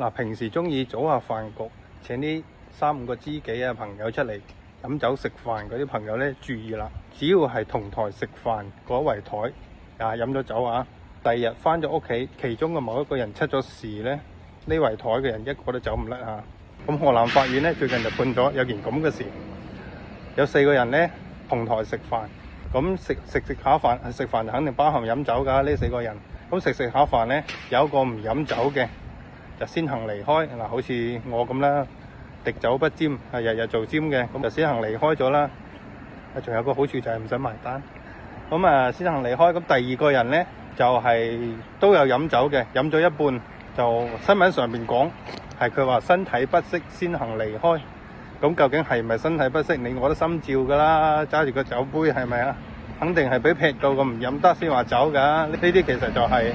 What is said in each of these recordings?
嗱，平時中意組下飯局，請啲3、5個知己啊朋友出嚟飲酒食飯嗰啲朋友咧，注意啦！只要係同台食飯嗰圍台飲咗酒啊，第二日翻咗屋企，其中嘅某一個人出咗事咧，呢圍台嘅人一個都走唔甩嚇。咁河南法院咧最近就判咗有件咁嘅事，有4個人咧同台食飯，咁食下飯，食飯就肯定包含飲酒㗎。呢4個人咁食下飯咧，有一個唔飲酒嘅就先行離開。嗱，好似我咁啦，滴酒不沾，係日日做 gym 嘅，咁就先行離開咗啦。仲有個好處就係唔使埋單。咁先行離開。咁第二個人咧就係都有飲酒嘅，飲咗一半，就新聞上面講係佢話身體不適先行離開。咁究竟係咪身體不適？你我都心照㗎啦，揸住個酒杯係咪啊？肯定係俾劈到咁唔飲得先話走㗎。呢啲其實就係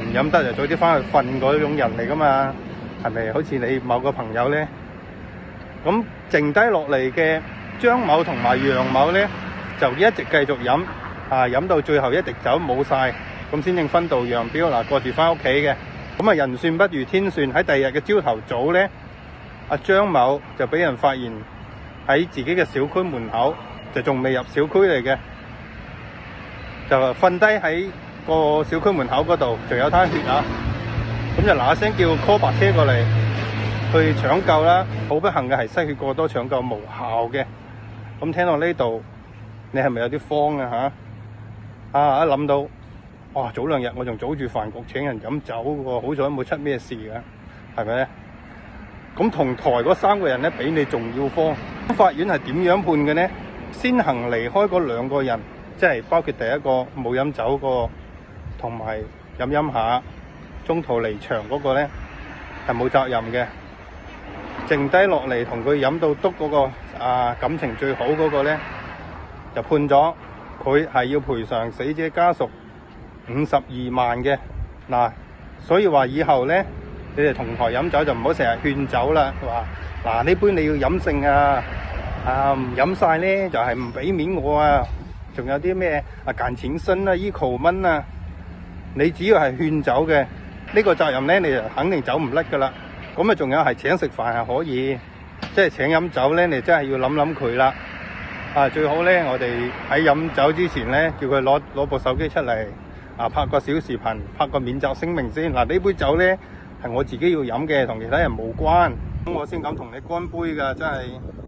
唔飲得就早啲翻去瞓嗰種人嚟㗎嘛。係咪好似你某個朋友咧？咁剩低落嚟嘅張某同埋楊某咧，就一直繼續飲，飲到最後一滴酒冇晒，咁先正分道揚鑣嗱，各自翻屋企嘅。咁人算不如天算，喺第二日嘅朝頭早咧，阿張某就俾人發現喺自己嘅小區門口，就仲未入小區嚟嘅，就瞓低喺個小區門口嗰度，仲有灘血啊！咁就嗱嗱聲叫 call 白車過嚟去搶救啦。好不幸嘅係失血過多，搶救無效嘅。咁聽到呢度，你係咪有啲慌啊？一諗到，哇！早2日我仲組住飯局請人飲酒喎，好彩冇出咩事嘅，係咪咧？咁同台嗰3個人咧，比你仲要慌。法院係點樣判嘅呢？先行離開嗰2個人，即係包括第一個冇飲酒個，同埋飲下中途離場嗰個咧，係冇責任嘅。剩低落嚟同佢飲到篤嗰個感情最好嗰個咧，就判咗佢係要賠償死者家屬52萬嘅。嗱，所以話以後咧，你哋同台飲酒就唔好成日勸酒啦。話呢杯你要飲勝唔飲晒咧就係唔俾面我啊。仲有啲咩揀錢身啊、eco蚊啊，你只要係勸酒嘅呢個責任咧，你就肯定走唔甩噶啦。咁仲有係請食飯係可以，即係請飲酒咧，你真係要諗佢啦。最好咧，我哋喺飲酒之前咧，叫佢攞部手機出嚟拍個小視頻，拍個免責聲明先。呢杯酒咧係我自己要飲嘅，同其他人無關，咁我先敢同你乾杯噶，真係。